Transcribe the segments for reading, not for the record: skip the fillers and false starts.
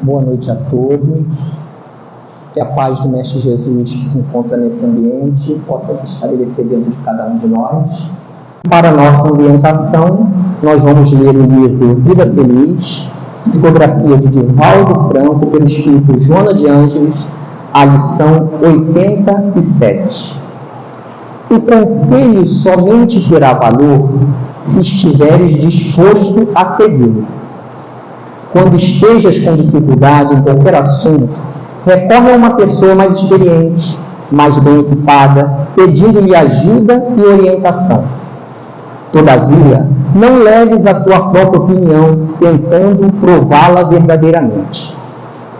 Boa noite a todos. Que a paz do Mestre Jesus que se encontra nesse ambiente possa se estabelecer dentro de cada um de nós. Para nossa orientação, nós vamos ler o livro Vida Feliz, psicografia de Divaldo Franco, pelo espírito Joana de Ângeles, a lição 87. O conselho somente terá valor se estiveres disposto a segui-lo. Quando estejas com dificuldade em qualquer assunto, recorre a uma pessoa mais experiente, mais bem equipada, pedindo-lhe ajuda e orientação. Todavia, não leves a tua própria opinião, tentando prová-la verdadeiramente.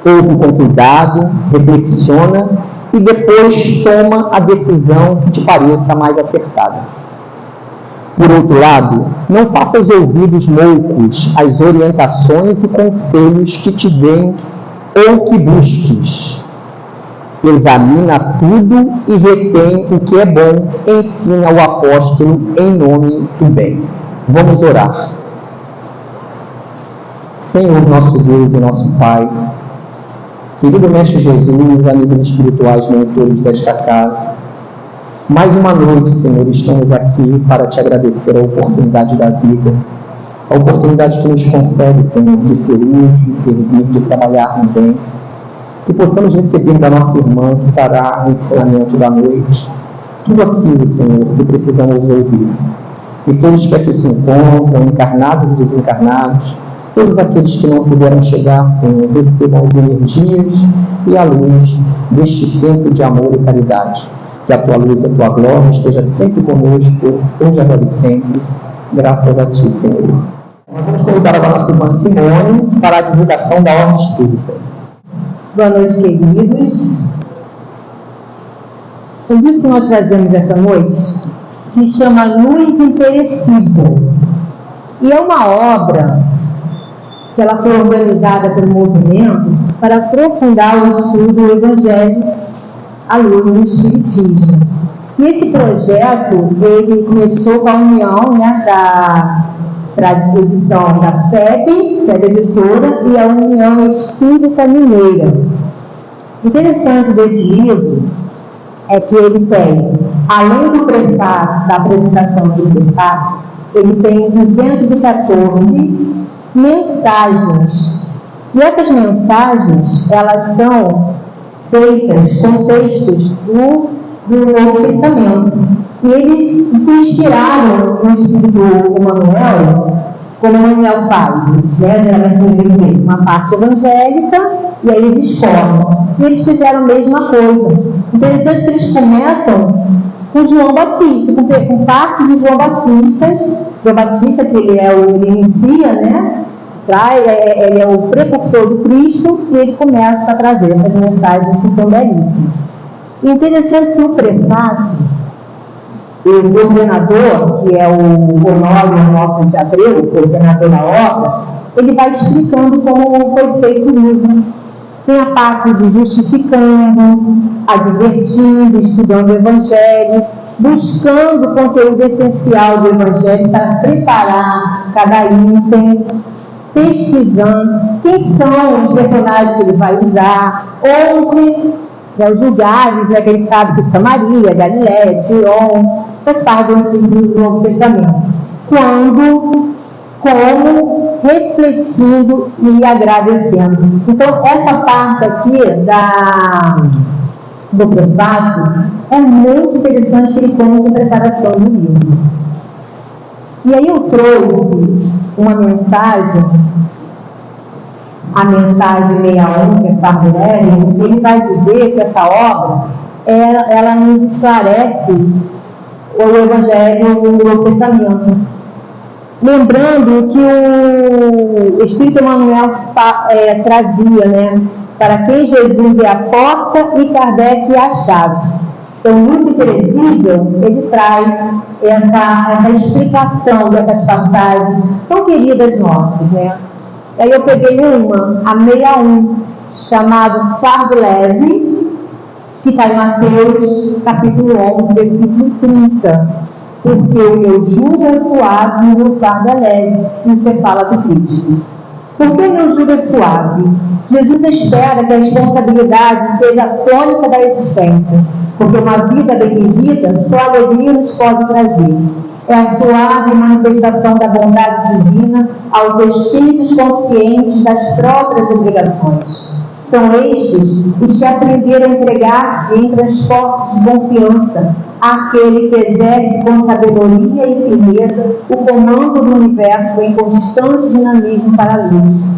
Ouve com cuidado, reflexiona e depois toma a decisão que te pareça mais acertada. Por outro lado, não faças ouvidos moucos às orientações e conselhos que te deem ou que busques. Examina tudo e retém o que é bom, ensina o apóstolo em nome do bem. Vamos orar. Senhor, nosso Deus e nosso Pai, querido Mestre Jesus, amigos espirituais mentores desta casa, mais uma noite, Senhor, estamos aqui para te agradecer a oportunidade da vida, a oportunidade que nos concede, Senhor, de ser útil, de servir, de trabalhar no bem, que possamos receber da nossa irmã que dará o ensinamento da noite, tudo aquilo, Senhor, que precisamos ouvir. E todos que aqui se encontram, encarnados e desencarnados, todos aqueles que não puderam chegar, Senhor, recebam as energias e a luz deste tempo de amor e caridade. Que a tua luz e a tua glória esteja sempre conosco, hoje, agora e sempre. Graças a ti, Senhor. Nós vamos convidar agora a nossa irmã Simone para a divulgação da Ordem Espírita. Boa noite, queridos. O livro que nós trazemos essa noite se chama Luz Imperecível. E é uma obra que ela foi organizada pelo movimento para aprofundar o estudo do Evangelho à luz do Espiritismo. E esse projeto, ele começou com a união da edição da SEB, que é a editora, e a União Espírita Mineira. O interessante desse livro é que ele tem, além do prefácio, da apresentação do prefácio, ele tem 214 mensagens. E essas mensagens, elas são feitas com textos do Novo Testamento. E eles se inspiraram no espírito Emmanuel, como Emmanuel faz, né? Geralmente uma parte evangélica, e aí eles discorrem. E eles fizeram a mesma coisa. Interessante que eles começam com João Batista, com parte de João Batista, que ele inicia, né? Ele é o precursor do Cristo, e ele começa a trazer essas mensagens que são belíssimas. E interessante que o prefácio, o coordenador, que é o Honório de Abreu, o coordenador da obra, ele vai explicando como foi feito o livro. Tem a parte de justificando, advertindo, estudando o Evangelho, buscando o conteúdo essencial do Evangelho para preparar cada item, pesquisando quem são os personagens que ele vai usar, onde, os lugares, né, que ele sabe que Samaria, Galiléia, Tirón, faz parte do Antigo e do Novo Testamento. Como, refletindo e agradecendo. Então, essa parte aqui do prefácio é muito interessante, que ele conta a preparação do livro. E aí eu trouxe uma mensagem, a mensagem 61, que é Farnelli, ele vai dizer que essa obra, ela nos esclarece o Evangelho no Novo Testamento. Lembrando que o Espírito Emmanuel trazia, né, para quem Jesus é a porta e Kardec é a chave. Então, muito imperecível, ele traz essa explicação dessas passagens tão queridas nossas, né? Aí eu peguei uma, a 61, chamado Fardo Leve, que está em Mateus, capítulo 11, versículo 30. Porque o meu jugo é suave e o meu fardo é leve. Isso você fala do Cristo. Por que meu jugo é suave? Jesus espera que a responsabilidade seja a tônica da existência, porque uma vida bem vivida só alegria nos pode trazer. É a suave manifestação da bondade divina aos espíritos conscientes das próprias obrigações. São estes os que aprenderam a entregar-se em transportes de confiança àquele que exerce com sabedoria e firmeza o comando do universo em constante dinamismo para a luz.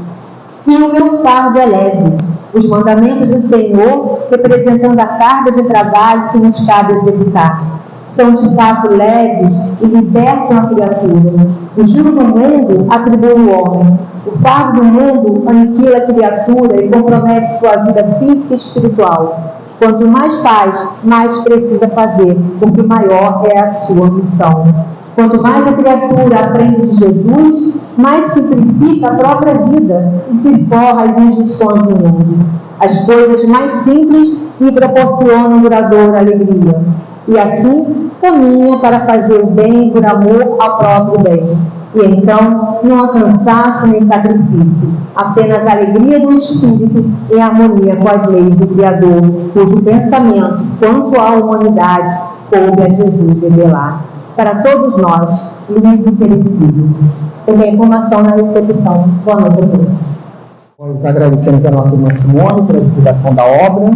E o meu fardo é leve, os mandamentos do Senhor, representando a carga de trabalho que nos cabe executar. São de fato leves e libertam a criatura. O jugo do mundo atribui o homem. O fardo do mundo aniquila a criatura e compromete sua vida física e espiritual. Quanto mais faz, mais precisa fazer, porque maior é a sua missão. Quanto mais a criatura aprende de Jesus, mais simplifica a própria vida e se forra as injunções do mundo. As coisas mais simples lhe proporcionam duradoura alegria. E assim, caminha para fazer o bem por amor ao próprio bem. E então, não há cansaço nem sacrifício, apenas a alegria do Espírito em harmonia com as leis do Criador, cujo pensamento, quanto à humanidade, coube a Jesus revelar. Para todos nós, luz imperecível. Também informação na recepção. Boa noite a todos. Nós agradecemos a nossa irmã Simone pela divulgação da obra.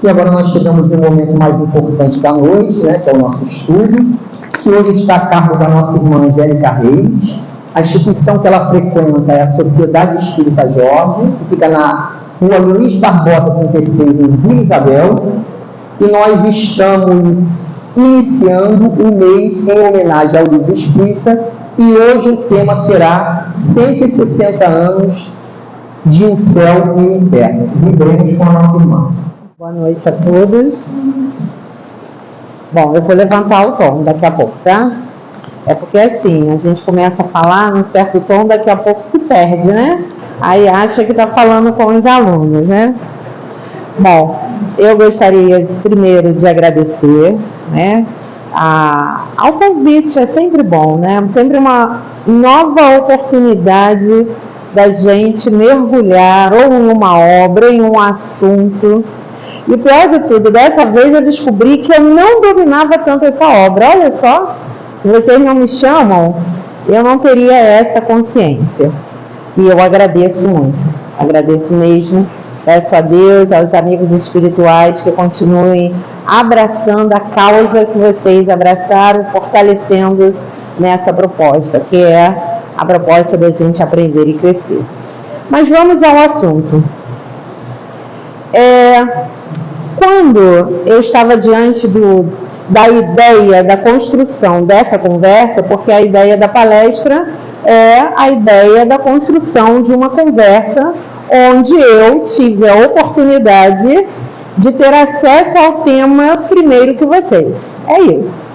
E agora nós chegamos no momento mais importante da noite, né, que é o nosso estudo, que hoje está a cargo da nossa irmã Angélica Reis. A instituição que ela frequenta é a Sociedade Espírita Jorge, que fica na rua Luiz Barbosa 36, em Vila Isabel. E nós estamos iniciando um mês em homenagem ao livro espírita, e hoje o tema será 160 anos de um céu e um inferno. Vibremos com a nossa irmã. Boa noite a todos. Bom, eu vou levantar o tom daqui a pouco, tá? É porque assim, a gente começa a falar num certo tom, daqui a pouco se perde, né? Aí acha que está falando com os alunos, né? Bom, eu gostaria primeiro de agradecer, né, ao convite. É sempre bom, né? Sempre uma nova oportunidade da gente mergulhar ou em uma obra, em um assunto. E o pior de tudo, dessa vez eu descobri que eu não dominava tanto essa obra. Olha só, se vocês não me chamam, eu não teria essa consciência. E eu agradeço muito, agradeço mesmo. Peço a Deus, aos amigos espirituais que continuem abraçando a causa que vocês abraçaram, fortalecendo-os nessa proposta, que é a proposta da gente aprender e crescer. Mas vamos ao assunto. Quando eu estava diante da ideia da construção dessa conversa, porque a ideia da palestra é a ideia da construção de uma conversa onde eu tive a oportunidade de ter acesso ao tema primeiro que vocês. É isso.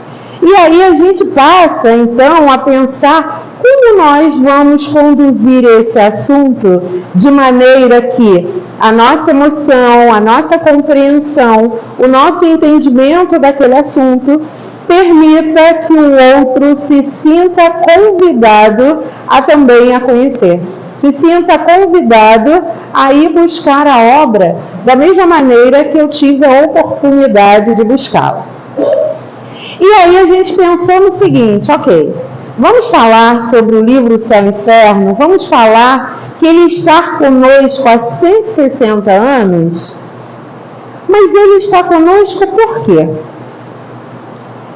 E aí a gente passa, então, a pensar como nós vamos conduzir esse assunto de maneira que a nossa emoção, a nossa compreensão, o nosso entendimento daquele assunto permita que o outro se sinta convidado a também a conhecer. Se sinta convidado a ir buscar a obra da mesma maneira que eu tive a oportunidade de buscá-la. E aí a gente pensou no seguinte, ok, vamos falar sobre o livro Céu e Inferno, vamos falar que ele está conosco há 160 anos, mas ele está conosco por quê?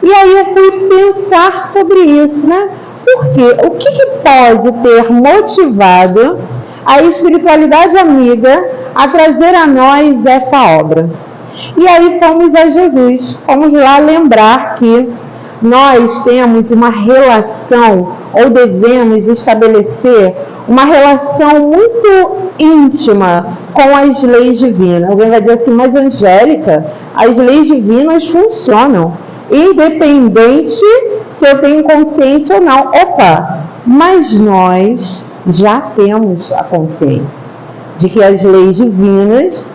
E aí eu fui pensar sobre isso, né? Porque o que pode ter motivado a espiritualidade amiga a trazer a nós essa obra? E aí fomos a Jesus, vamos lá lembrar que nós temos uma relação, ou devemos estabelecer uma relação muito íntima com as leis divinas. Alguém vai dizer assim, mas Angélica, as leis divinas funcionam, independente se eu tenho consciência ou não. Opa, mas nós já temos a consciência de que as leis divinas,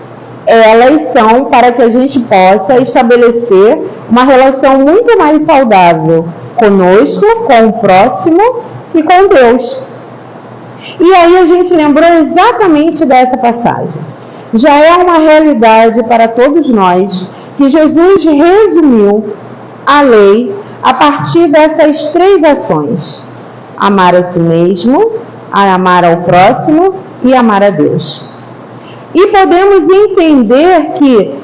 elas são para que a gente possa estabelecer uma relação muito mais saudável conosco, com o próximo e com Deus. E aí a gente lembrou exatamente dessa passagem. Já é uma realidade para todos nós que Jesus resumiu a lei a partir dessas 3 ações: amar a si mesmo, amar ao próximo e amar a Deus. E podemos entender que,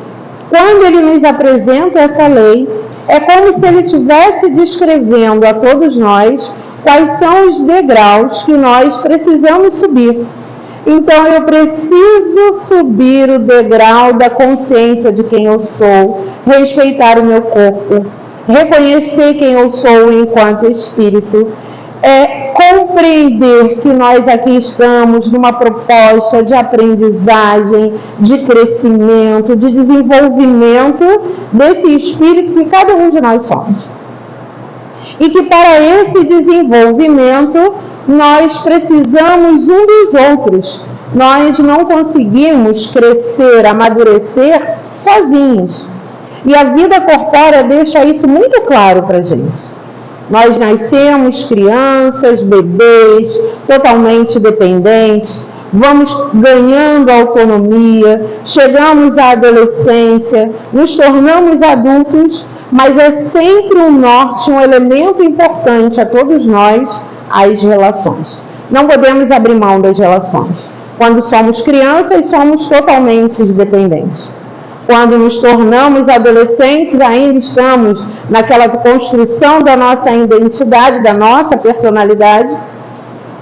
quando ele nos apresenta essa lei, é como se ele estivesse descrevendo a todos nós quais são os degraus que nós precisamos subir. Então, eu preciso subir o degrau da consciência de quem eu sou, respeitar o meu corpo, reconhecer quem eu sou enquanto espírito, compreender que nós aqui estamos numa proposta de aprendizagem, de crescimento, de desenvolvimento desse espírito que cada um de nós somos. E que para esse desenvolvimento nós precisamos um dos outros. Nós não conseguimos crescer, amadurecer sozinhos. E a vida corpórea deixa isso muito claro para a gente. Nós nascemos crianças, bebês, totalmente dependentes, vamos ganhando autonomia, chegamos à adolescência, nos tornamos adultos, mas é sempre um norte, um elemento importante a todos nós, as relações. Não podemos abrir mão das relações. Quando somos crianças, somos totalmente dependentes. Quando nos tornamos adolescentes, ainda estamos naquela construção da nossa identidade, da nossa personalidade,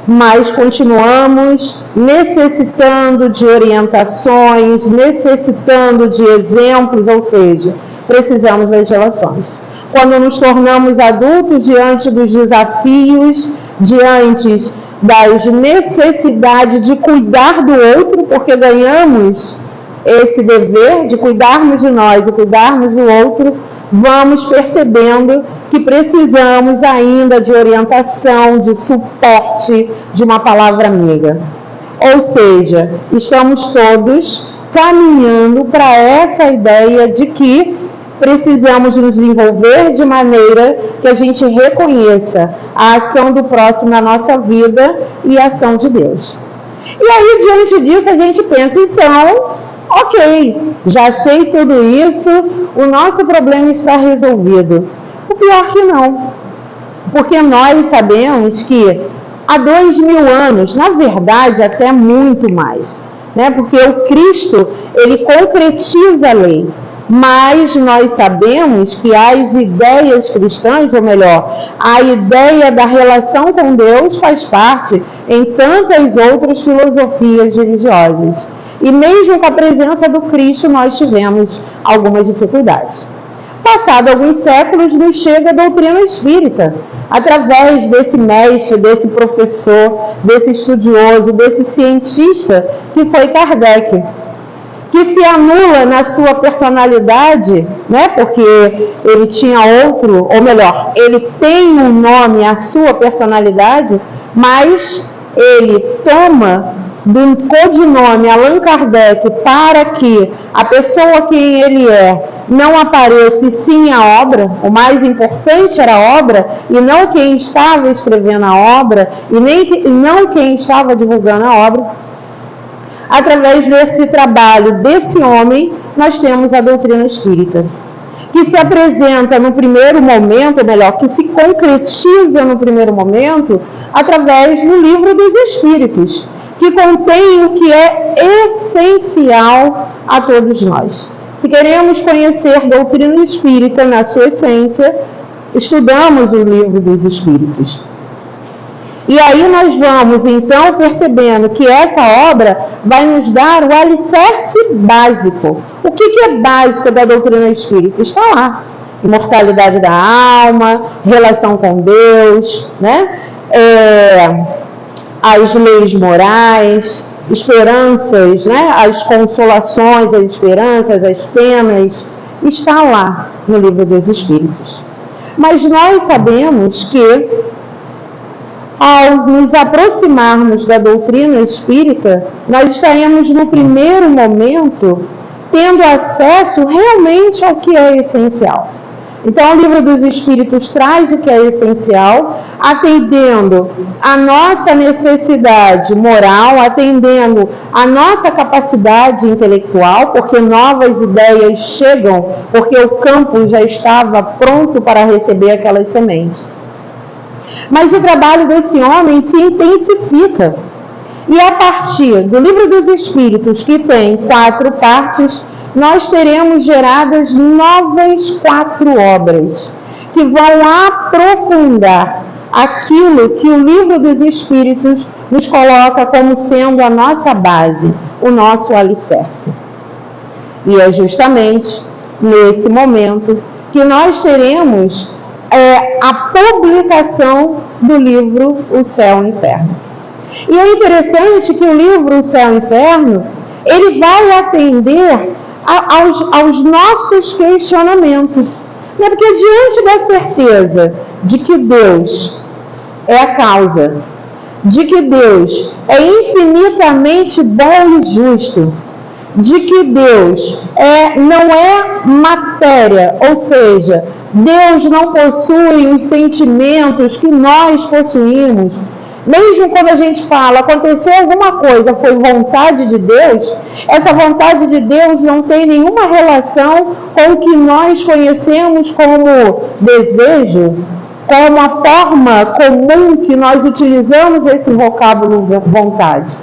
mas continuamos necessitando de orientações, necessitando de exemplos, ou seja, precisamos das relações. Quando nos tornamos adultos, diante dos desafios, diante das necessidades de cuidar do outro, porque ganhamos esse dever de cuidarmos de nós e cuidarmos do outro, vamos percebendo que precisamos ainda de orientação, de suporte, de uma palavra amiga. Ou seja, estamos todos caminhando para essa ideia de que precisamos nos desenvolver de maneira que a gente reconheça a ação do próximo na nossa vida e a ação de Deus. E aí, diante disso, a gente pensa, então, ok, já sei tudo isso, o nosso problema está resolvido. O pior que não, porque nós sabemos que há 2000 anos, na verdade até muito mais, né? Porque o Cristo, ele concretiza a lei, mas nós sabemos que as ideias cristãs, ou melhor, a ideia da relação com Deus faz parte em tantas outras filosofias religiosas. E mesmo com a presença do Cristo, nós tivemos algumas dificuldades. Passado alguns séculos, nos chega a doutrina espírita, através desse mestre, desse professor, desse estudioso, desse cientista, que foi Kardec, que se anula na sua personalidade, né? Porque ele tinha outro, ou melhor, ele tem um nome, a sua personalidade, mas ele toma do codinome Allan Kardec para que a pessoa quem ele é não apareça, e sim a obra. O mais importante era a obra, e não quem estava escrevendo a obra, e não quem estava divulgando a obra. Através desse trabalho desse homem, nós temos a doutrina espírita, que se apresenta no primeiro momento, ou melhor, que se concretiza no primeiro momento, através do Livro dos Espíritos, que contém o que é essencial a todos nós. Se queremos conhecer a doutrina espírita na sua essência, estudamos o Livro dos Espíritos. E aí nós vamos, então, percebendo que essa obra vai nos dar o alicerce básico. O que é básico da doutrina espírita? Está lá. Imortalidade da alma, relação com Deus, né? As leis morais, esperanças, né? As consolações, as esperanças, as penas, está lá no Livro dos Espíritos. Mas nós sabemos que, ao nos aproximarmos da doutrina espírita, nós estaremos no primeiro momento tendo acesso realmente ao que é essencial. Então, o Livro dos Espíritos traz o que é essencial, atendendo a nossa necessidade moral, atendendo a nossa capacidade intelectual, porque novas ideias chegam, porque o campo já estava pronto para receber aquelas sementes. Mas o trabalho desse homem se intensifica. E a partir do Livro dos Espíritos, que tem 4 partes, nós teremos geradas novas 4 obras, que vão aprofundar aquilo que o Livro dos Espíritos nos coloca como sendo a nossa base, o nosso alicerce. E é justamente nesse momento que nós teremos a publicação do livro O Céu e o Inferno. E é interessante que o livro O Céu e o Inferno, ele vai atender aos nossos questionamentos. Porque diante da certeza de que Deus é a causa, de que Deus é infinitamente bom e justo, de que Deus não é matéria, ou seja, Deus não possui os sentimentos que nós possuímos. Mesmo quando a gente fala, aconteceu alguma coisa, foi vontade de Deus, essa vontade de Deus não tem nenhuma relação com o que nós conhecemos como desejo, como a forma comum que nós utilizamos esse vocábulo vontade.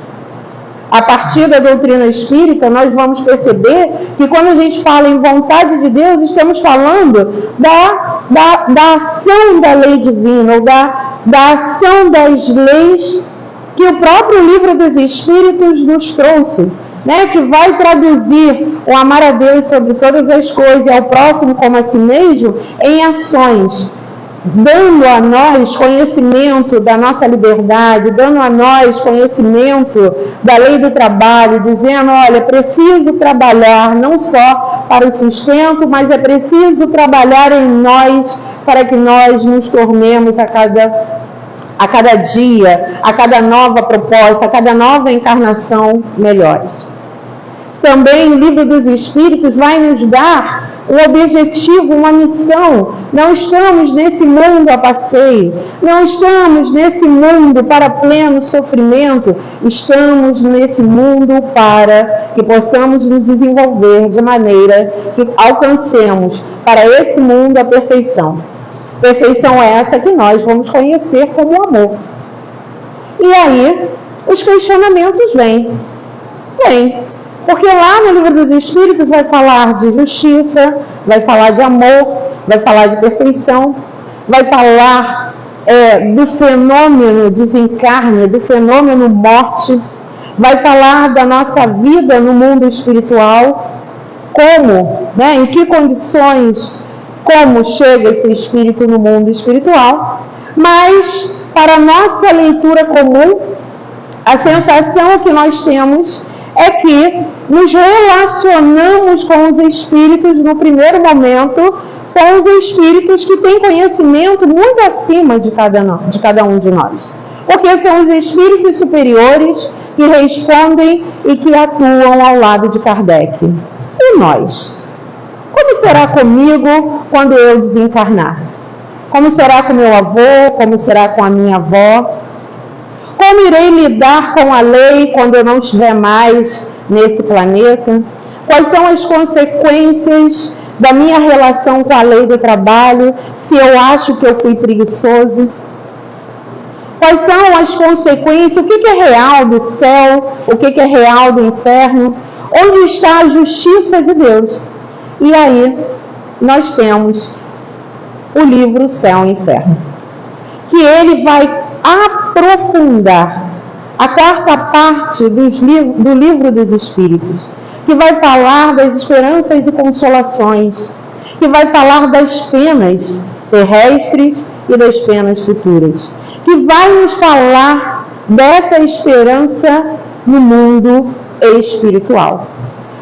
A partir da doutrina espírita, nós vamos perceber que quando a gente fala em vontade de Deus, estamos falando da ação da lei divina, ou da ação das leis que o próprio Livro dos Espíritos nos trouxe, né? Que vai traduzir o amar a Deus sobre todas as coisas e ao próximo como a si mesmo em ações, dando a nós conhecimento da nossa liberdade, dando a nós conhecimento da lei do trabalho, dizendo, olha, é preciso trabalhar não só para o sustento, mas é preciso trabalhar em nós para que nós nos tornemos a cada dia, a cada nova proposta, a cada nova encarnação melhores. Também o Livro dos Espíritos vai nos dar um objetivo, uma missão. Não estamos nesse mundo a passeio, não estamos nesse mundo para pleno sofrimento, estamos nesse mundo para que possamos nos desenvolver de maneira que alcancemos para esse mundo a perfeição. Perfeição é essa que nós vamos conhecer como amor. E aí, os questionamentos vêm. Porque lá no Livro dos Espíritos vai falar de justiça, vai falar de amor, vai falar de perfeição, vai falar do fenômeno desencarne, do fenômeno morte, vai falar da nossa vida no mundo espiritual, como, né, em que condições, como chega esse espírito no mundo espiritual, mas para a nossa leitura comum, a sensação que nós temos é que nos relacionamos com os espíritos no primeiro momento, com os espíritos que têm conhecimento muito acima de cada um de nós. Porque são os espíritos superiores que respondem e que atuam ao lado de Kardec. E nós? Como será comigo quando eu desencarnar? Como será com meu avô? Como será com a minha avó? Como irei lidar com a lei quando eu não estiver mais nesse planeta? Quais são as consequências da minha relação com a lei do trabalho, se eu acho que eu fui preguiçoso? Quais são as consequências? O que é real do céu? O que é real do inferno? Onde está a justiça de Deus? E aí, nós temos o livro Céu e Inferno, que ele vai aprofundar a 4ª parte do Livro dos Espíritos, que vai falar das esperanças e consolações, que vai falar das penas terrestres e das penas futuras, que vai nos falar dessa esperança no mundo espiritual.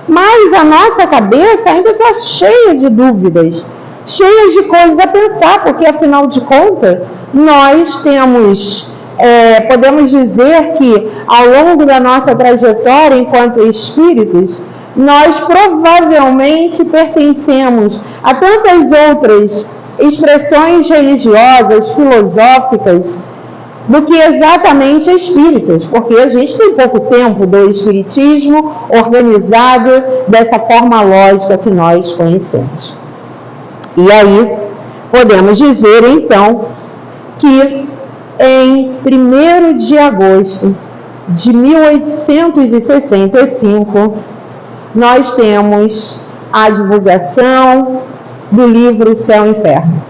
Mas a nossa cabeça ainda está cheia de dúvidas, cheia de coisas a pensar, porque afinal de contas, nós temos, podemos dizer que ao longo da nossa trajetória enquanto espíritos, nós provavelmente pertencemos a tantas outras expressões religiosas, filosóficas, do que exatamente espíritas, porque a gente tem pouco tempo do espiritismo organizado dessa forma lógica que nós conhecemos. E aí, podemos dizer, então, que em 1º de agosto de 1865, nós temos a divulgação do livro Céu e Inferno,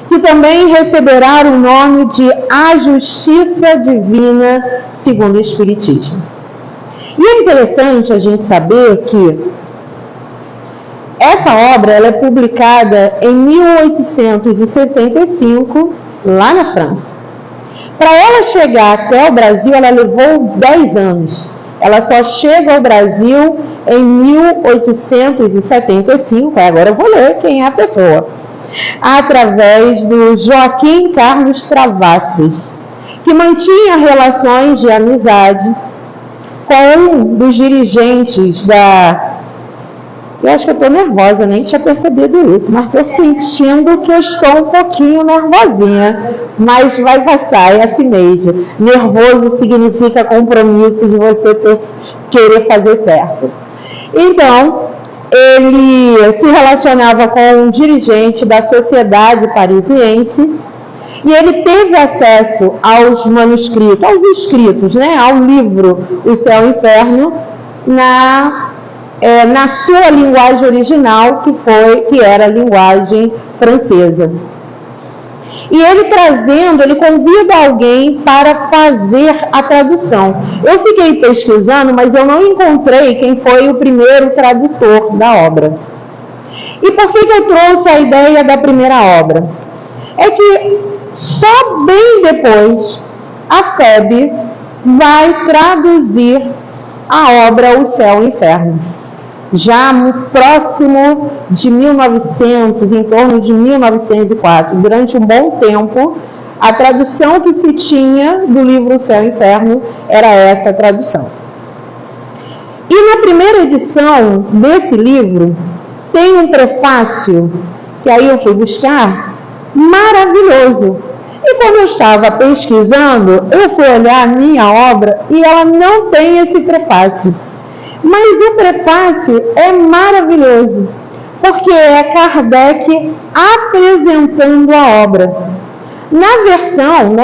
que também receberá o nome de A Justiça Divina segundo o Espiritismo. E é interessante a gente saber que essa obra ela é publicada em 1865, lá na França. Para ela chegar até o Brasil, ela levou 10 anos. Ela só chega ao Brasil em 1875, agora eu vou ler quem é a pessoa, através do Joaquim Carlos Travassos, que mantinha relações de amizade com um dos dirigentes da... Eu acho que eu estou nervosa, nem tinha percebido isso, mas estou sentindo que eu estou um pouquinho nervosinha, mas vai passar, é assim mesmo. Nervoso significa compromisso de você querer fazer certo. Então, ele se relacionava com um dirigente da sociedade parisiense e ele teve acesso aos manuscritos, aos escritos, ao livro O Céu e o Inferno, na sua linguagem original, que era a linguagem francesa. E ele ele convida alguém para fazer a tradução. Eu fiquei pesquisando, mas eu não encontrei quem foi o primeiro tradutor da obra. E por que eu trouxe a ideia da primeira obra? É que só bem depois a FEB vai traduzir a obra O Céu e o Inferno. Já próximo de 1900, em torno de 1904, durante um bom tempo, a tradução que se tinha do livro O Céu e o Inferno era essa tradução. E na primeira edição desse livro, tem um prefácio, que aí eu fui buscar, maravilhoso. E quando eu estava pesquisando, eu fui olhar a minha obra e ela não tem esse prefácio. Mas o prefácio é maravilhoso, porque é Kardec apresentando a obra. Na versão,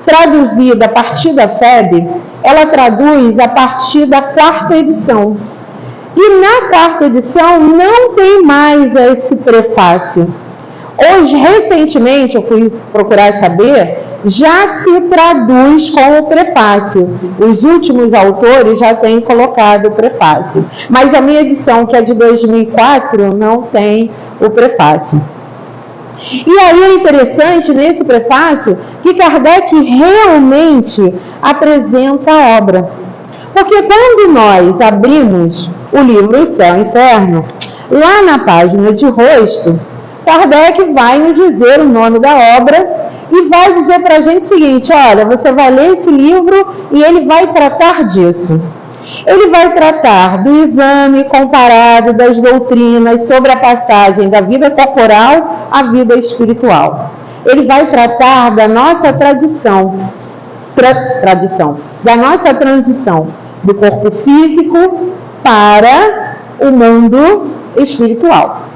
traduzida a partir da FEB, ela traduz a partir da 4ª edição. E na 4ª edição não tem mais esse prefácio. Hoje, recentemente, eu fui procurar saber, já se traduz com o prefácio. Os últimos autores já têm colocado o prefácio. Mas a minha edição, que é de 2004, não tem o prefácio. E aí é interessante, nesse prefácio, que Kardec realmente apresenta a obra. Porque quando nós abrimos o livro O Céu e o Inferno, lá na página de rosto, Kardec vai nos dizer o nome da obra e vai dizer para a gente o seguinte: olha, você vai ler esse livro e ele vai tratar disso. Ele vai tratar do exame comparado das doutrinas sobre a passagem da vida corporal à vida espiritual. Ele vai tratar da nossa da nossa transição do corpo físico para o mundo espiritual.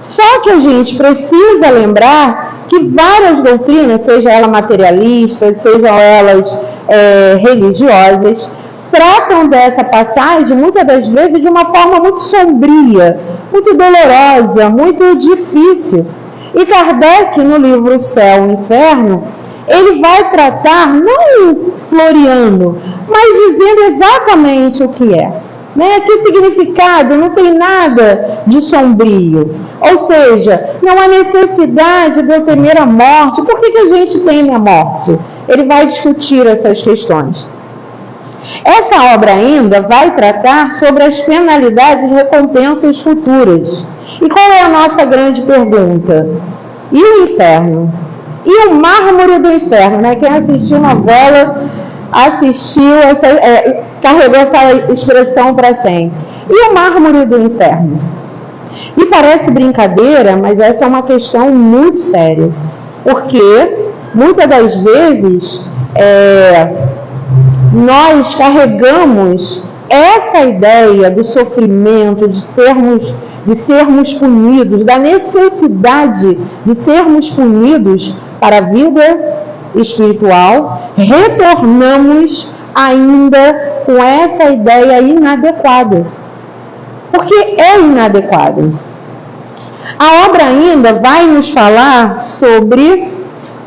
Só que a gente precisa lembrar que várias doutrinas, seja elas materialistas, sejam elas religiosas, tratam dessa passagem, muitas das vezes, de uma forma muito sombria, muito dolorosa, muito difícil. E Kardec, no livro Céu e Inferno, ele vai tratar, não floreando, mas dizendo exatamente o que é. Que significado? Não tem nada de sombrio. Ou seja, não há necessidade de eu temer a morte. Por que a gente teme a morte? Ele vai discutir essas questões. Essa obra ainda vai tratar sobre as penalidades e recompensas futuras. E qual é a nossa grande pergunta? E o inferno? E o mármore do inferno? Quem assistiu a novela, carregou essa expressão para sempre. E o mármore do inferno? E parece brincadeira, mas essa é uma questão muito séria, porque muitas das vezes nós carregamos essa ideia do sofrimento, de sermos punidos, da necessidade de sermos punidos para a vida espiritual, retornamos ainda com essa ideia inadequada, porque é inadequado. A obra ainda vai nos falar sobre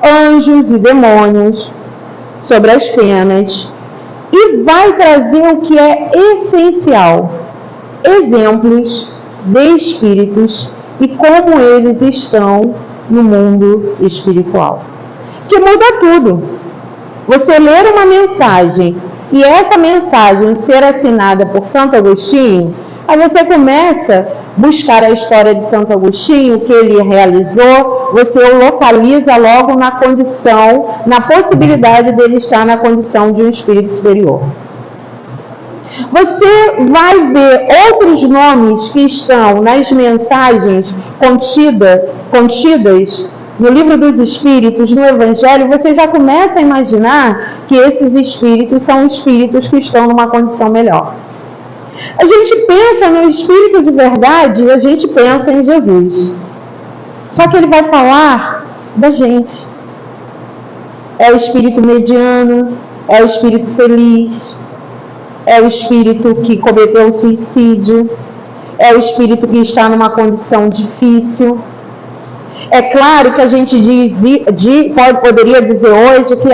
anjos e demônios, sobre as penas, e vai trazer o que é essencial, exemplos de espíritos e como eles estão no mundo espiritual, que muda tudo. Você ler uma mensagem e essa mensagem ser assinada por Santo Agostinho, aí você começa a buscar a história de Santo Agostinho, o que ele realizou, você o localiza logo na condição, na possibilidade dele estar na condição de um espírito superior. Você vai ver outros nomes que estão nas mensagens contidas no Livro dos Espíritos, no Evangelho, você já começa a imaginar que esses espíritos são espíritos que estão numa condição melhor. A gente pensa no Espírito de verdade e a gente pensa em Jesus. Só que ele vai falar da gente. É o espírito mediano, é o espírito feliz, é o espírito que cometeu o suicídio, é o espírito que está numa condição difícil. É claro que a gente poderia dizer hoje que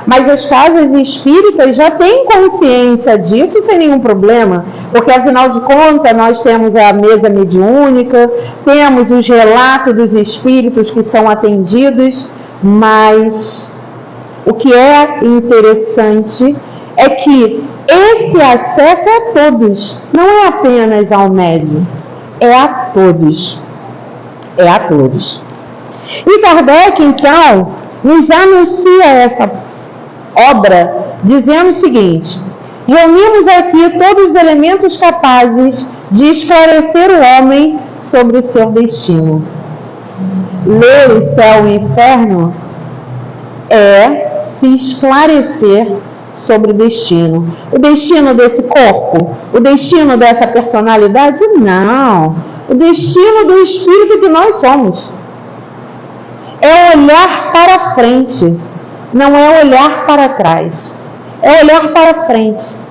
mas as casas espíritas já têm consciência disso sem nenhum problema, porque afinal de contas nós temos a mesa mediúnica, temos os relatos dos espíritos que são atendidos, mas o que é interessante é que esse acesso é a todos, não é apenas ao médium, é a todos. É a todos. E Kardec, então, nos anuncia essa obra dizendo o seguinte: reunimos aqui todos os elementos capazes de esclarecer o homem sobre o seu destino. Ler o céu e o inferno é se esclarecer sobre o destino. O destino desse corpo? O destino dessa personalidade? Não. O destino do espírito que nós somos. É olhar para frente, não é olhar para trás. É olhar para frente.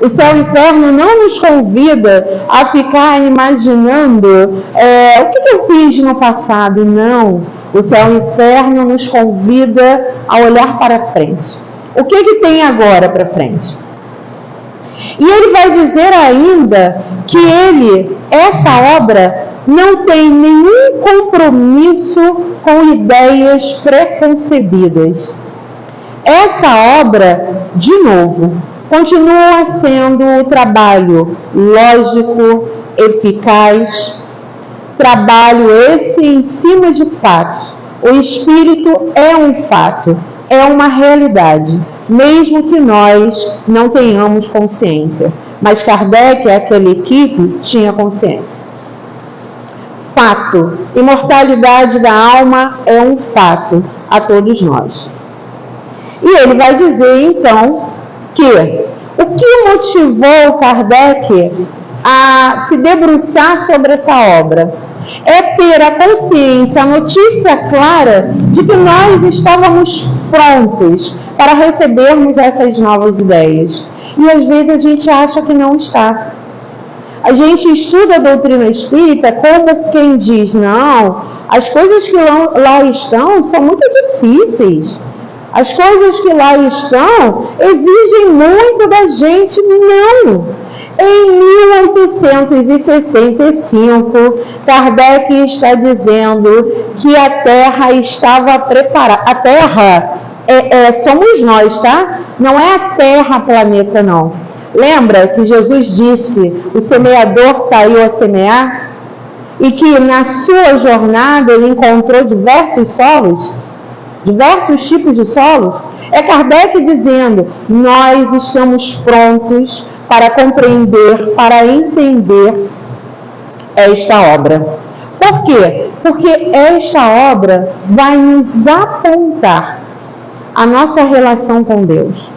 O céu e o inferno não nos convida a ficar imaginando o que eu fiz no passado. Não. O céu e o inferno nos convida a olhar para frente. O que tem agora para frente? E ele vai dizer ainda que essa obra não tem nenhum compromisso com ideias preconcebidas. Essa obra, de novo, continua sendo um trabalho lógico, eficaz, trabalho esse em cima de fatos. O espírito é um fato, é uma realidade, mesmo que nós não tenhamos consciência. Mas Kardec, aquele equipe, tinha consciência. Fato. Imortalidade da alma é um fato a todos nós. E ele vai dizer, então, que o que motivou Kardec a se debruçar sobre essa obra é ter a consciência, a notícia clara de que nós estávamos prontos para recebermos essas novas ideias. E às vezes a gente acha que não está. A gente estuda a doutrina espírita como quem diz, não, as coisas que lá estão são muito difíceis. As coisas que lá estão exigem muito da gente. Não. Em 1865, Kardec está dizendo que a Terra estava preparada. A Terra somos nós, tá? Não é a Terra planeta, não. Lembra que Jesus disse, o semeador saiu a semear? E que na sua jornada ele encontrou diversos solos, diversos tipos de solos? É Kardec dizendo, nós estamos prontos para compreender, para entender esta obra. Por quê? Porque esta obra vai nos apontar a nossa relação com Deus.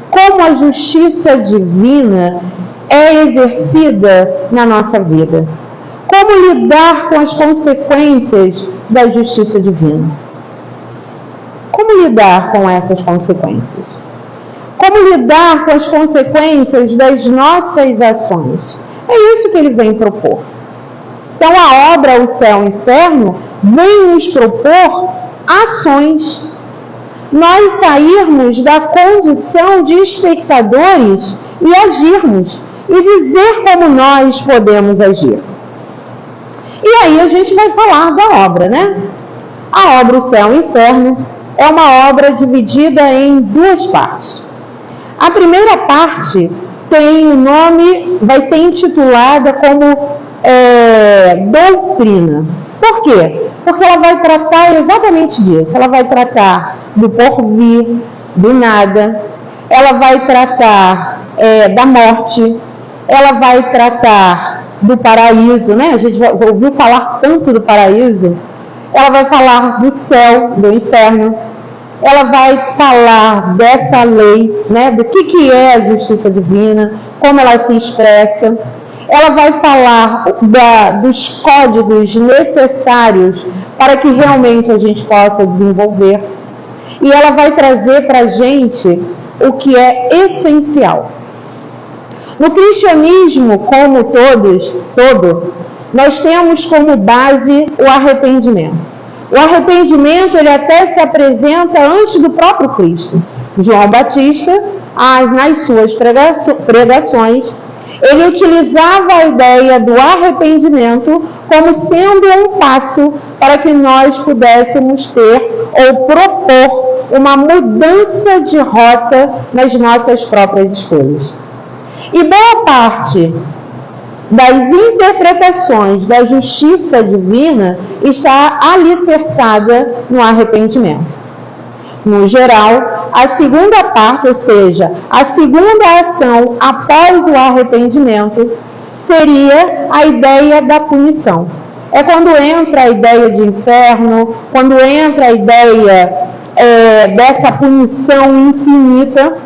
Como a justiça divina é exercida na nossa vida. Como lidar com as consequências da justiça divina? Como lidar com essas consequências? Como lidar com as consequências das nossas ações? É isso que ele vem propor. Então, a obra O Céu e o Inferno vem nos propor ações. Nós sairmos da condição de espectadores e agirmos. E dizer como nós podemos agir. E aí a gente vai falar da obra, né? A obra O Céu e o Inferno é uma obra dividida em duas partes. A primeira parte tem o nome, vai ser intitulada como doutrina. Por quê? Porque ela vai tratar exatamente disso. Ela vai tratar do porvir, do nada. Ela vai tratar da morte. Ela vai tratar do paraíso, né? A gente ouviu falar tanto do paraíso. Ela vai falar do céu, do inferno. Ela vai falar dessa lei, né? Do que é a justiça divina, como ela se expressa. Ela vai falar dos códigos necessários para que realmente a gente possa desenvolver. E ela vai trazer para a gente o que é essencial. No cristianismo, como todo, nós temos como base o arrependimento. O arrependimento, ele até se apresenta antes do próprio Cristo. João Batista, nas suas pregações, ele utilizava a ideia do arrependimento como sendo um passo para que nós pudéssemos ter ou propor uma mudança de rota nas nossas próprias escolhas. E boa parte das interpretações da justiça divina está alicerçada no arrependimento. No geral, a segunda parte, ou seja, a segunda ação após o arrependimento, seria a ideia da punição. É quando entra a ideia de inferno, quando entra a ideia dessa punição infinita,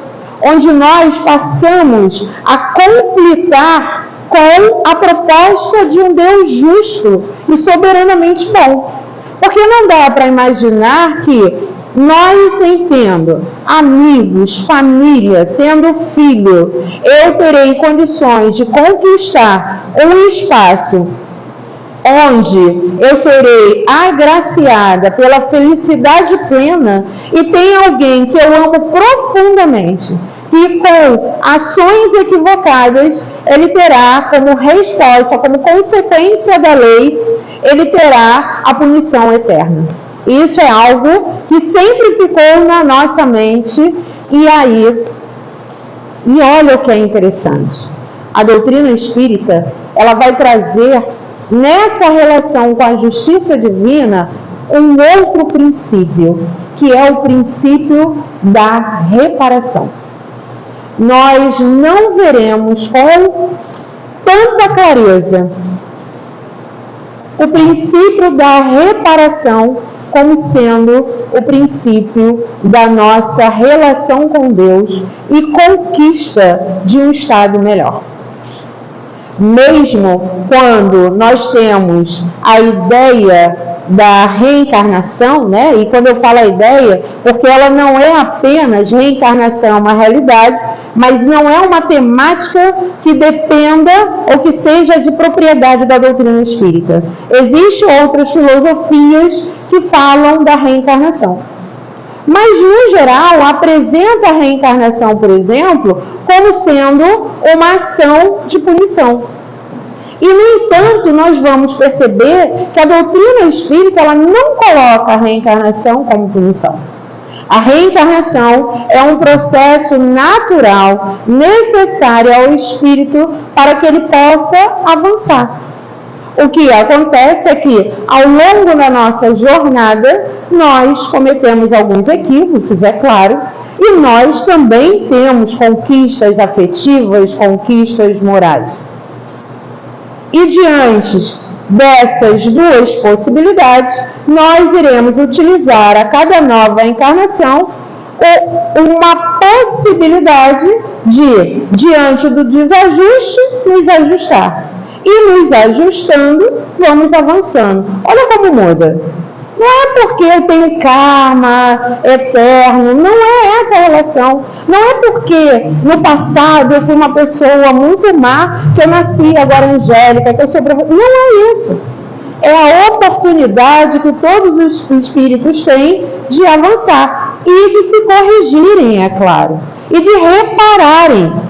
onde nós passamos a conflitar com a proposta de um Deus justo e soberanamente bom. Porque não dá para imaginar que nós, entendo, amigos, família, tendo filho, eu terei condições de conquistar um espaço onde eu serei agraciada pela felicidade plena e tem alguém que eu amo profundamente e com ações equivocadas ele terá como resposta, como consequência da lei, ele terá a punição eterna. Isso é algo que sempre ficou na nossa mente e olha o que é interessante. A doutrina espírita, ela vai trazer nessa relação com a justiça divina um outro princípio, que é o princípio da reparação. Nós não veremos com tanta clareza o princípio da reparação como sendo o princípio da nossa relação com Deus e conquista de um estado melhor. Mesmo quando nós temos a ideia da reencarnação, né? E quando eu falo a ideia, porque ela não é apenas reencarnação, é uma realidade, mas não é uma temática que dependa ou que seja de propriedade da doutrina espírita. Existem outras filosofias que falam da reencarnação. Mas, no geral, apresenta a reencarnação, por exemplo, como sendo uma ação de punição. E, no entanto, nós vamos perceber que a doutrina espírita ela não coloca a reencarnação como punição. A reencarnação é um processo natural, necessário ao espírito para que ele possa avançar. O que acontece é que, ao longo da nossa jornada, nós cometemos alguns equívocos, é claro, e nós também temos conquistas afetivas, conquistas morais. E diante dessas duas possibilidades, nós iremos utilizar a cada nova encarnação uma possibilidade de, diante do desajuste, nos ajustar. E nos ajustando, vamos avançando. Olha como muda. Não é porque eu tenho karma eterno, não é essa a relação. Não é porque no passado eu fui uma pessoa muito má, que eu nasci agora angélica, que eu sou professora. Não é isso. É a oportunidade que todos os espíritos têm de avançar e de se corrigirem, é claro, e de repararem.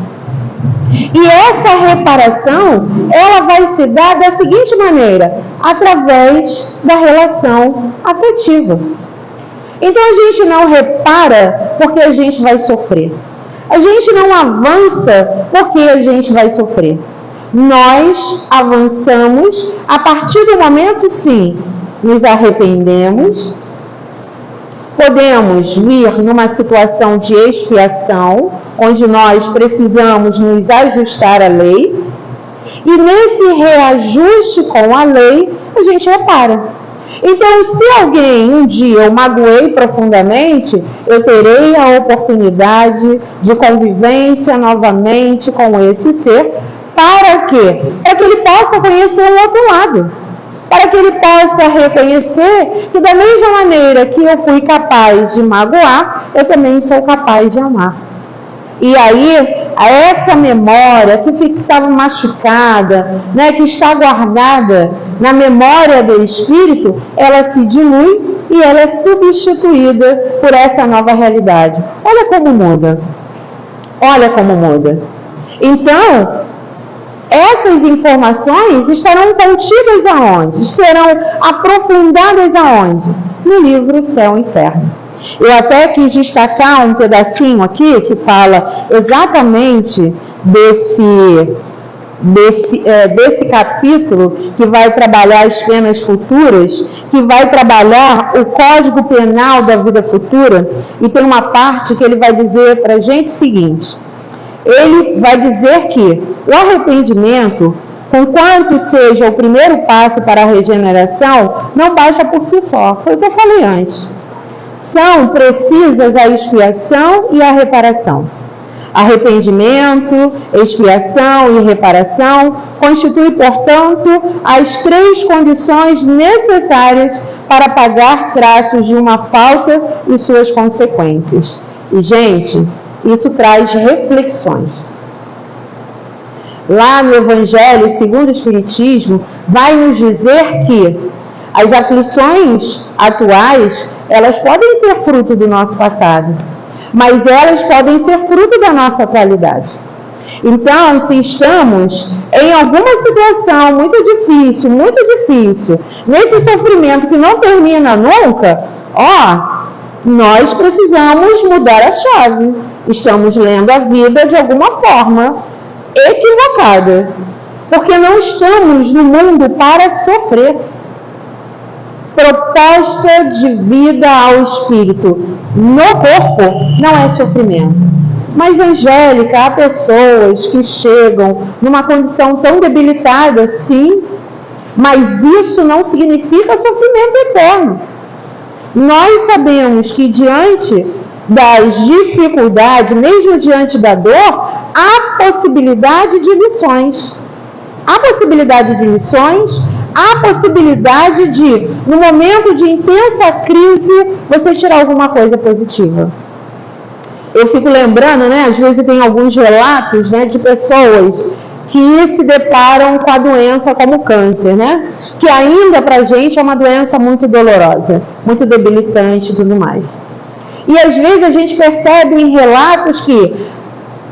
E essa reparação, ela vai se dar da seguinte maneira, através da relação afetiva. Então a gente não repara porque a gente vai sofrer. A gente não avança porque a gente vai sofrer. Nós avançamos a partir do momento, sim, nos arrependemos, podemos vir numa situação de expiação, onde nós precisamos nos ajustar à lei, e nesse reajuste com a lei, a gente repara. Então, se alguém um dia eu magoei profundamente, eu terei a oportunidade de convivência novamente com esse ser. Para quê? Para que ele possa conhecer o outro lado. Para que ele possa reconhecer que da mesma maneira que eu fui capaz de magoar, eu também sou capaz de amar. E aí, essa memória que estava machucada, né, que está guardada na memória do espírito, ela se dilui e ela é substituída por essa nova realidade. Olha como muda. Olha como muda. Então, essas informações estarão contidas aonde? Serão aprofundadas aonde? No livro Céu e Inferno. Eu até quis destacar um pedacinho aqui que fala exatamente desse capítulo que vai trabalhar as penas futuras, que vai trabalhar o Código Penal da vida futura, e tem uma parte que ele vai dizer para a gente o seguinte: ele vai dizer que o arrependimento, conquanto seja o primeiro passo para a regeneração, não basta por si só. Foi o que eu falei antes. São precisas a expiação e a reparação. Arrependimento, expiação e reparação constituem, portanto, as três condições necessárias para pagar traços de uma falta e suas consequências. E, gente, isso traz reflexões. Lá no Evangelho segundo o Espiritismo, vai nos dizer que as aflições atuais, elas podem ser fruto do nosso passado, mas elas podem ser fruto da nossa atualidade. Então, se estamos em alguma situação muito difícil, nesse sofrimento que não termina nunca, nós precisamos mudar a chave. Estamos lendo a vida de alguma forma equivocada, porque não estamos no mundo para sofrer. Proposta de vida ao espírito no corpo não é sofrimento. Mas, Angélica, há pessoas que chegam numa condição tão debilitada, sim, mas isso não significa sofrimento eterno. Nós sabemos que diante das dificuldades, mesmo diante da dor, há possibilidade de lições. Há possibilidade de lições, há possibilidade de, no momento de intensa crise, você tirar alguma coisa positiva. Eu fico lembrando, às vezes tem alguns relatos, de pessoas que se deparam com a doença como câncer, que ainda pra gente é uma doença muito dolorosa, muito debilitante e tudo mais. E às vezes a gente percebe em relatos que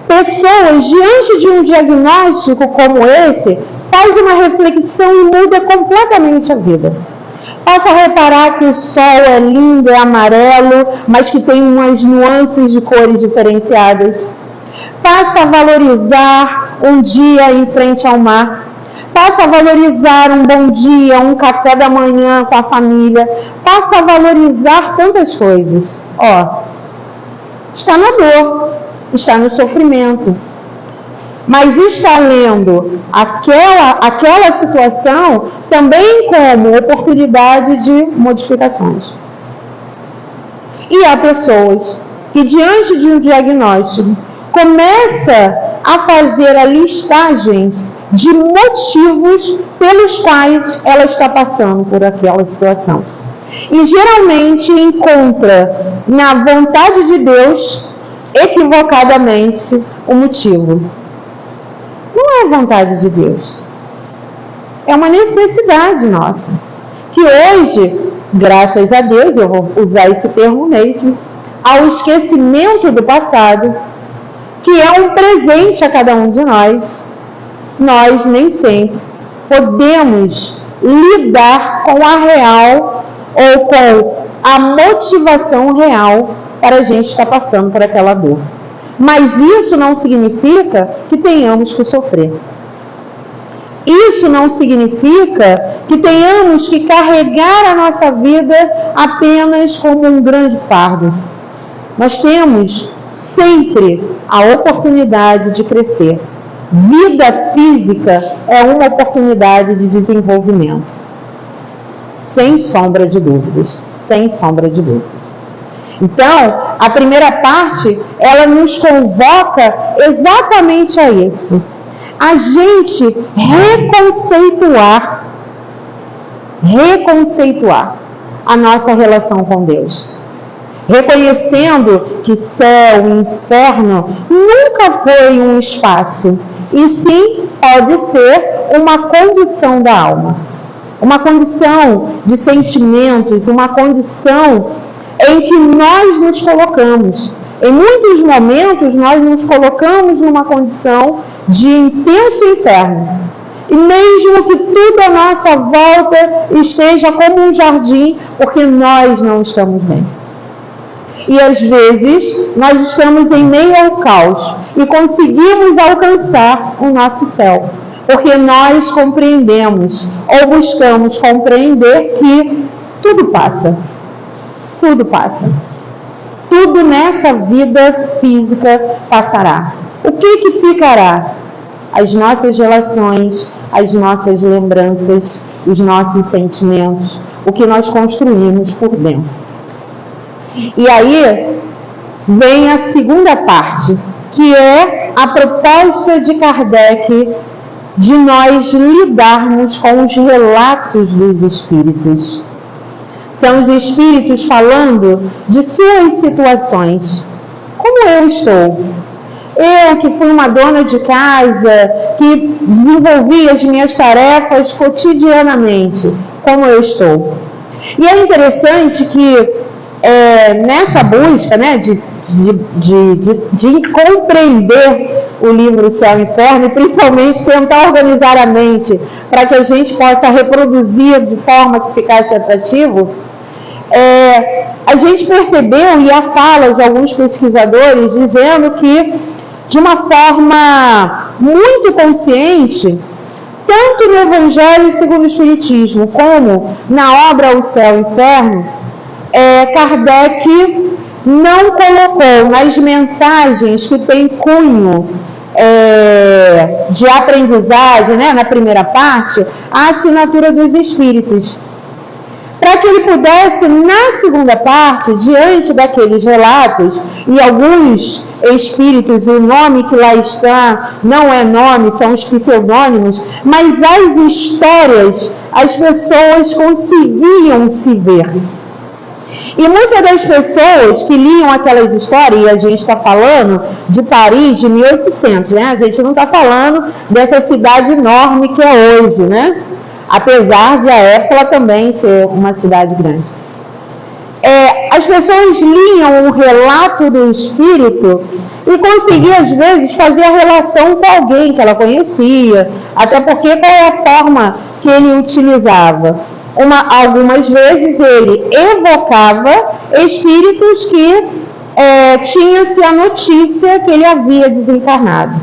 pessoas, diante de um diagnóstico como esse, faz uma reflexão e muda completamente a vida. Passa a reparar que o sol é lindo, é amarelo, mas que tem umas nuances de cores diferenciadas. Passa a valorizar um dia em frente ao mar. Passa a valorizar um bom dia, um café da manhã com a família. Passa a valorizar tantas coisas. Está na dor, está no sofrimento. mas está lendo aquela situação também como oportunidade de modificações. E há pessoas que, diante de um diagnóstico, começa a fazer a listagem de motivos pelos quais ela está passando por aquela situação. E geralmente encontra na vontade de Deus, equivocadamente, o motivo. Não é vontade de Deus. É uma necessidade nossa. Que hoje, graças a Deus, eu vou usar esse termo mesmo, ao esquecimento do passado, que é um presente a cada um de nós, nós nem sempre podemos lidar com a real ou com a motivação real para a gente estar passando por aquela dor. Mas isso não significa que tenhamos que sofrer. Isso não significa que tenhamos que carregar a nossa vida apenas como um grande fardo. Nós temos sempre a oportunidade de crescer. Vida física é uma oportunidade de desenvolvimento. Sem sombra de dúvidas. Sem sombra de dúvidas. Então, a primeira parte, ela nos convoca exatamente a isso. A gente reconceituar a nossa relação com Deus. Reconhecendo que céu e inferno nunca foi um espaço, e sim pode ser uma condição da alma. Uma condição de sentimentos, uma condição em que nós nos colocamos. Em muitos momentos, nós nos colocamos numa condição de intenso inferno. E mesmo que tudo à nossa volta esteja como um jardim, porque nós não estamos bem. E às vezes, nós estamos em meio ao caos e conseguimos alcançar o nosso céu. Porque nós compreendemos, ou buscamos compreender, que tudo passa. Tudo passa. Tudo nessa vida física passará. O que ficará? As nossas relações, as nossas lembranças, os nossos sentimentos, o que nós construímos por dentro. E aí vem a segunda parte, que é a proposta de Kardec de nós lidarmos com os relatos dos espíritos. São os espíritos falando de suas situações. Como eu estou? Eu que fui uma dona de casa, que desenvolvi as minhas tarefas cotidianamente, como eu estou? E é interessante que nessa busca, né, de compreender o livro Céu e Inferno, e principalmente tentar organizar a mente para que a gente possa reproduzir de forma que ficasse atrativo, a gente percebeu, e há falas de alguns pesquisadores dizendo que, de uma forma muito consciente, tanto no Evangelho segundo o Espiritismo, como na obra O Céu e o Inferno, Kardec não colocou nas mensagens que tem cunho de aprendizagem, né, na primeira parte, a assinatura dos espíritos. Para que ele pudesse, na segunda parte, diante daqueles relatos, e alguns espíritos, o nome que lá está não é nome, são os pseudônimos, mas as histórias, as pessoas conseguiam se ver. E muitas das pessoas que liam aquelas histórias, e a gente está falando de Paris de 1800, né? A gente não está falando dessa cidade enorme que é hoje, né? Apesar de a época também ser uma cidade grande. As pessoas liam o relato do espírito e conseguiam, às vezes, fazer a relação com alguém que ela conhecia, até porque qual é a forma que ele utilizava? Algumas vezes ele evocava espíritos que tinha-se a notícia que ele havia desencarnado.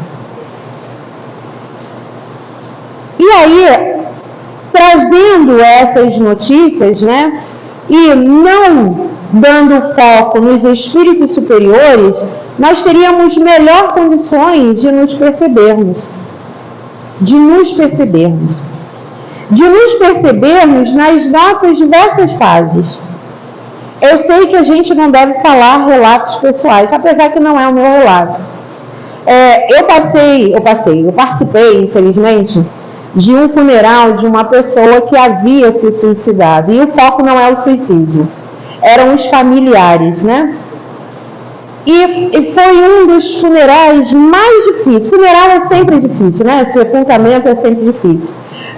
E aí, trazendo essas notícias, né, e não dando foco nos espíritos superiores, nós teríamos melhor condições de nos percebermos. De nos percebermos nas nossas diversas fases. Eu sei que a gente não deve falar relatos pessoais, apesar que não é o meu relato. Eu participei, infelizmente, de um funeral de uma pessoa que havia se suicidado. E o foco não é o suicídio, eram os familiares, né? E foi um dos funerais mais difíceis. Funeral é sempre difícil, né? Sepultamento é sempre difícil.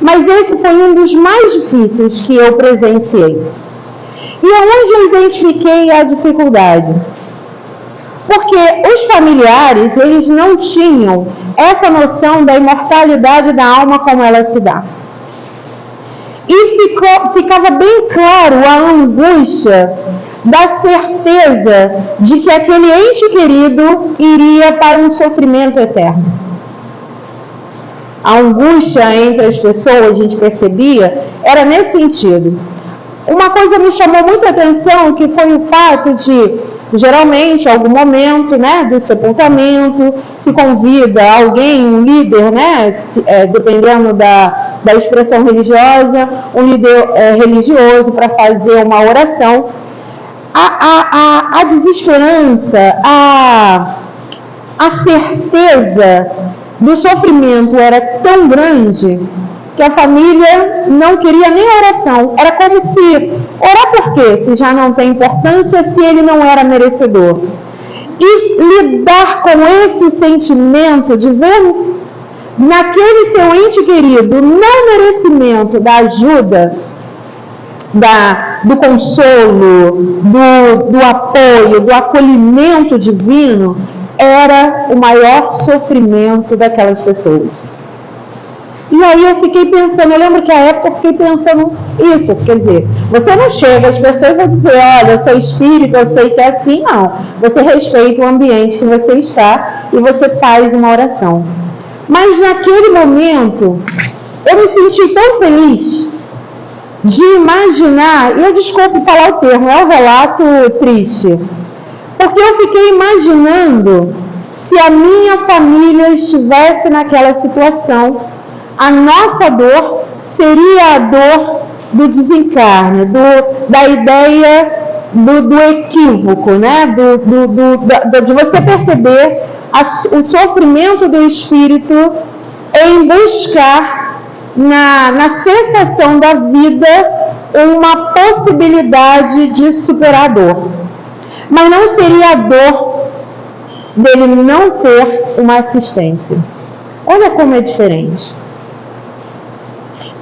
Mas esse foi um dos mais difíceis que eu presenciei. E aonde eu identifiquei a dificuldade? Porque os familiares, eles não tinham essa noção da imortalidade da alma como ela se dá. E ficava bem claro a angústia da certeza de que aquele ente querido iria para um sofrimento eterno. A angústia entre as pessoas, a gente percebia, era nesse sentido. Uma coisa me chamou muita atenção, que foi o fato de, geralmente, em algum momento, né, do sepultamento, se convida alguém, um líder, né, dependendo da expressão religiosa, um líder religioso para fazer uma oração. A desesperança, a certeza do sofrimento era tão grande que a família não queria nem oração. Era como se, orar por quê? Se já não tem importância, se ele não era merecedor. E lidar com esse sentimento de ver naquele seu ente querido não merecimento da ajuda, do consolo, do apoio, do acolhimento divino, era o maior sofrimento daquelas pessoas. E aí eu fiquei pensando, eu lembro que à época eu fiquei pensando isso, quer dizer, você não chega, as pessoas vão dizer, olha, eu sou espírita, eu sei que é assim, não. Você respeita o ambiente que você está e você faz uma oração. Mas naquele momento, eu me senti tão feliz de imaginar, eu desculpe falar o termo, é um relato triste, porque eu fiquei imaginando se a minha família estivesse naquela situação, a nossa dor seria a dor do desencarne, da ideia do equívoco, né? De você perceber o sofrimento do espírito em buscar na cessação da vida uma possibilidade de superar a dor. Mas não seria a dor dele não ter uma assistência. Olha como é diferente.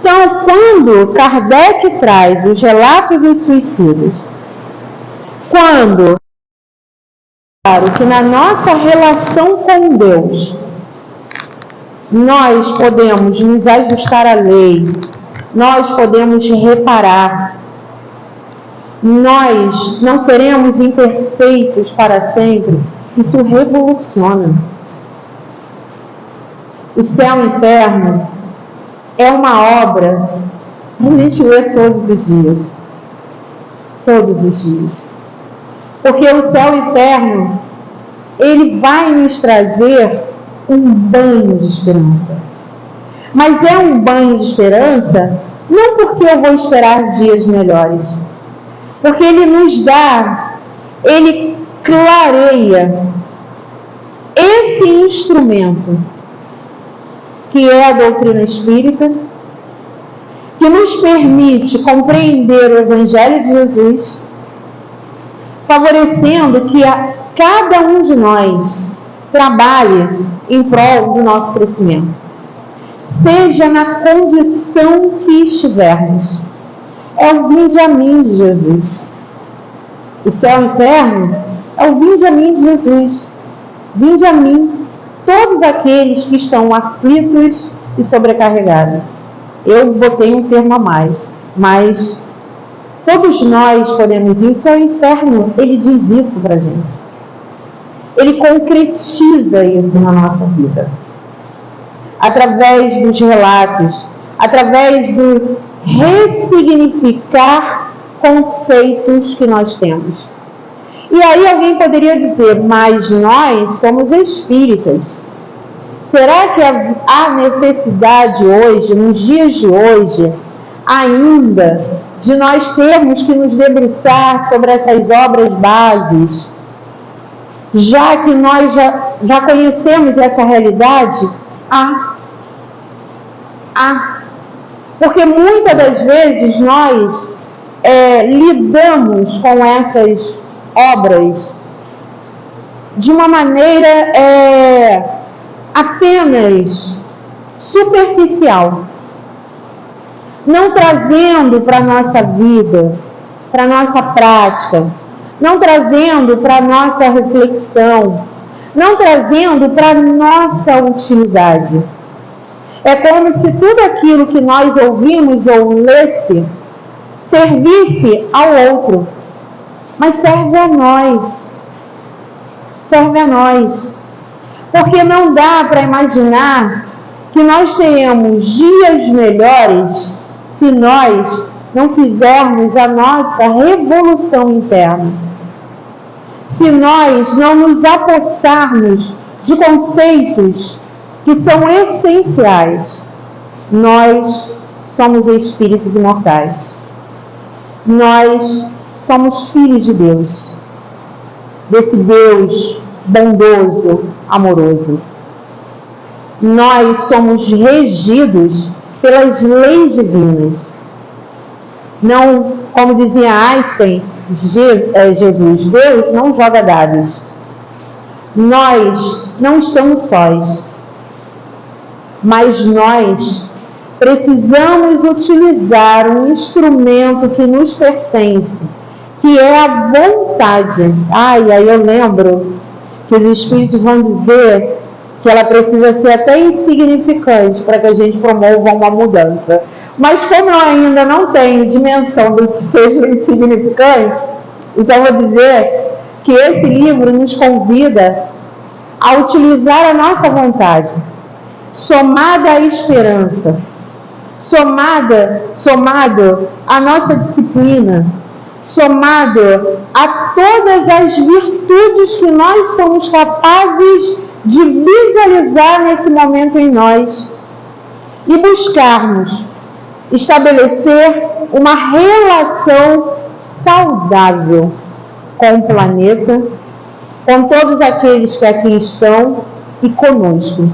Então, quando Kardec traz os relatos dos suicídios, quando claro que na nossa relação com Deus nós podemos nos ajustar à lei, nós podemos reparar, nós não seremos imperfeitos para sempre, isso revoluciona. O Céu e o Inferno é uma obra que a gente lê todos os dias. Todos os dias. Porque o Céu e o Inferno, ele vai nos trazer um banho de esperança. Mas é um banho de esperança não porque eu vou esperar dias melhores. Porque ele nos dá, ele clareia esse instrumento que é a doutrina espírita, que nos permite compreender o Evangelho de Jesus, favorecendo que cada um de nós trabalhe em prol do nosso crescimento, seja na condição que estivermos. É o vinde a mim de Jesus. O céu e o inferno é o vinde a mim de Jesus. Vinde a mim, todos aqueles que estão aflitos e sobrecarregados. Eu botei um termo a mais, mas todos nós podemos ir. O céu e o inferno, ele diz isso para a gente. Ele concretiza isso na nossa vida. Através dos relatos, através do ressignificar conceitos que nós temos. E aí alguém poderia dizer, mas nós somos espíritas. Será que há necessidade hoje, nos dias de hoje, ainda, de nós termos que nos debruçar sobre essas obras bases, já que nós já conhecemos essa realidade? Porque muitas das vezes nós lidamos com essas obras de uma maneira apenas superficial, não trazendo para a nossa vida, para a nossa prática, não trazendo para a nossa reflexão, não trazendo para a nossa utilidade. É como se tudo aquilo que nós ouvimos ou lesse servisse ao outro, mas serve a nós. Serve a nós. Porque não dá para imaginar que nós tenhamos dias melhores se nós não fizermos a nossa revolução interna. Se nós não nos apossarmos de conceitos que são essenciais. Nós somos espíritos imortais. Nós somos filhos de Deus. Desse Deus bondoso, amoroso. Nós somos regidos pelas leis divinas. Não, como dizia Einstein, Jesus, Deus não joga dados. Nós não estamos sós. Mas nós precisamos utilizar um instrumento que nos pertence, que é a vontade. Aí eu lembro que os espíritos vão dizer que ela precisa ser até insignificante para que a gente promova uma mudança. Mas como eu ainda não tenho dimensão do que seja insignificante, então eu vou dizer que esse livro nos convida a utilizar a nossa vontade, somada à esperança, somado à nossa disciplina, somado a todas as virtudes que nós somos capazes de visualizar nesse momento em nós e buscarmos estabelecer uma relação saudável com o planeta, com todos aqueles que aqui estão e conosco.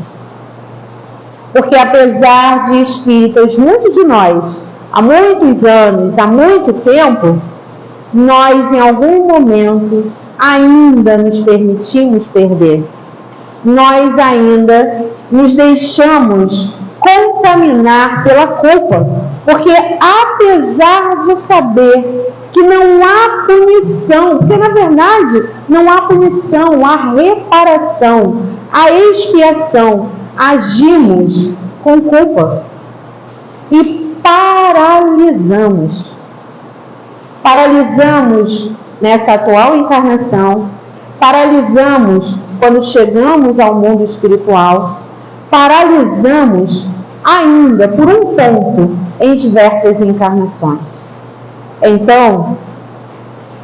Porque apesar de espíritas, muitos de nós, há muitos anos, há muito tempo, nós em algum momento ainda nos permitimos perder. Nós ainda nos deixamos contaminar pela culpa. Porque apesar de saber que não há punição, porque na verdade não há punição, há reparação, há expiação, agimos com culpa e paralisamos. Paralisamos nessa atual encarnação, paralisamos quando chegamos ao mundo espiritual, paralisamos ainda por um ponto em diversas encarnações. Então,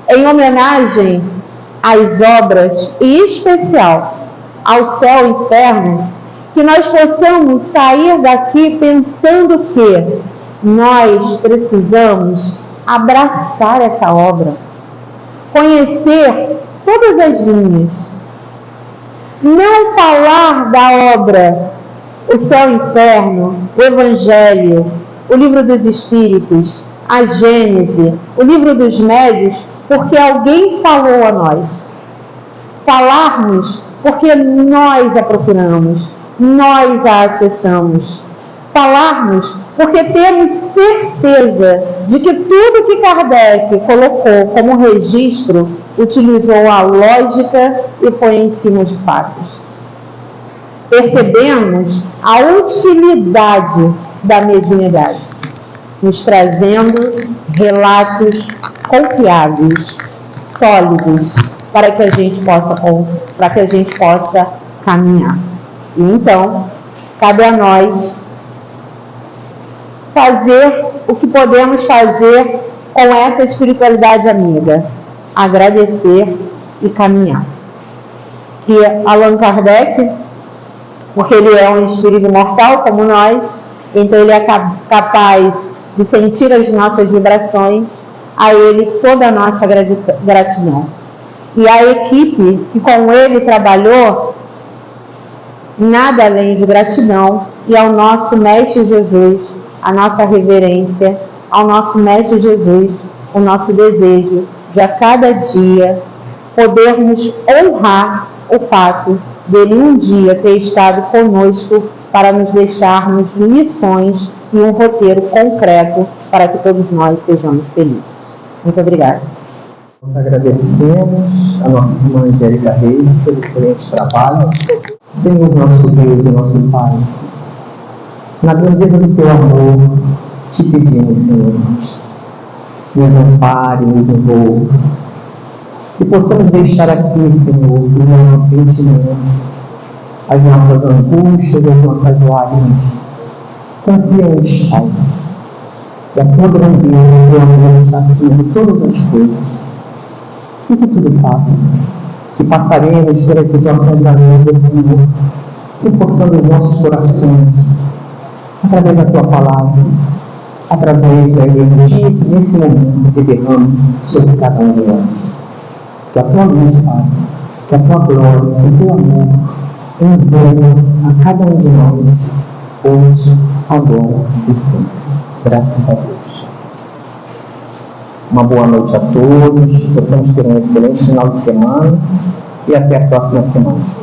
em homenagem às obras, e em especial ao céu e inferno, que nós possamos sair daqui pensando que nós precisamos abraçar essa obra, conhecer todas as linhas, não falar da obra o céu e o inferno, o Evangelho, o Livro dos Espíritos, a Gênese, o Livro dos Médios, porque alguém falou a nós. Falarmos porque nós a procuramos, nós a acessamos. Falarmos porque temos certeza de que tudo que Kardec colocou como registro utilizou a lógica e foi em cima de fatos. Percebemos a utilidade da mediunidade, nos trazendo relatos confiáveis, sólidos, para que a gente possa caminhar. E então, cabe a nós fazer o que podemos fazer com essa espiritualidade amiga, agradecer e caminhar. Que Allan Kardec, porque ele é um espírito imortal como nós, então ele é capaz de sentir as nossas vibrações, a ele toda a nossa gratidão. E a equipe que com ele trabalhou, nada além de gratidão, e ao nosso Mestre Jesus, a nossa reverência, ao nosso Mestre Jesus, o nosso desejo de a cada dia podermos honrar o fato dele um dia ter estado conosco para nos deixarmos lições e um roteiro concreto para que todos nós sejamos felizes. Muito obrigada. Nós agradecemos a nossa irmã Angélica Reis pelo excelente trabalho. Senhor nosso Deus e nosso Pai, na grandeza do Teu amor, te pedimos, Senhor, nos ampare, nos envolva, que possamos deixar aqui, Senhor, o nosso sentimento, as nossas angústias, as nossas lágrimas. Confiamos, Pai, que a Tua grandeza, o Teu amor está acima de todas as coisas, e que tudo passe, que passaremos pelas situações da vida, Senhor, reforçando os nossos corações, através da Tua palavra, através da energia que nesse momento se derrama sobre cada um de nós. Que a Tua luz, Pai, que a Tua glória, que o Teu amor envolva a cada um de nós, hoje, agora e sempre. Graças a Deus. Uma boa noite a todos, possamos ter um excelente final de semana e até a próxima semana.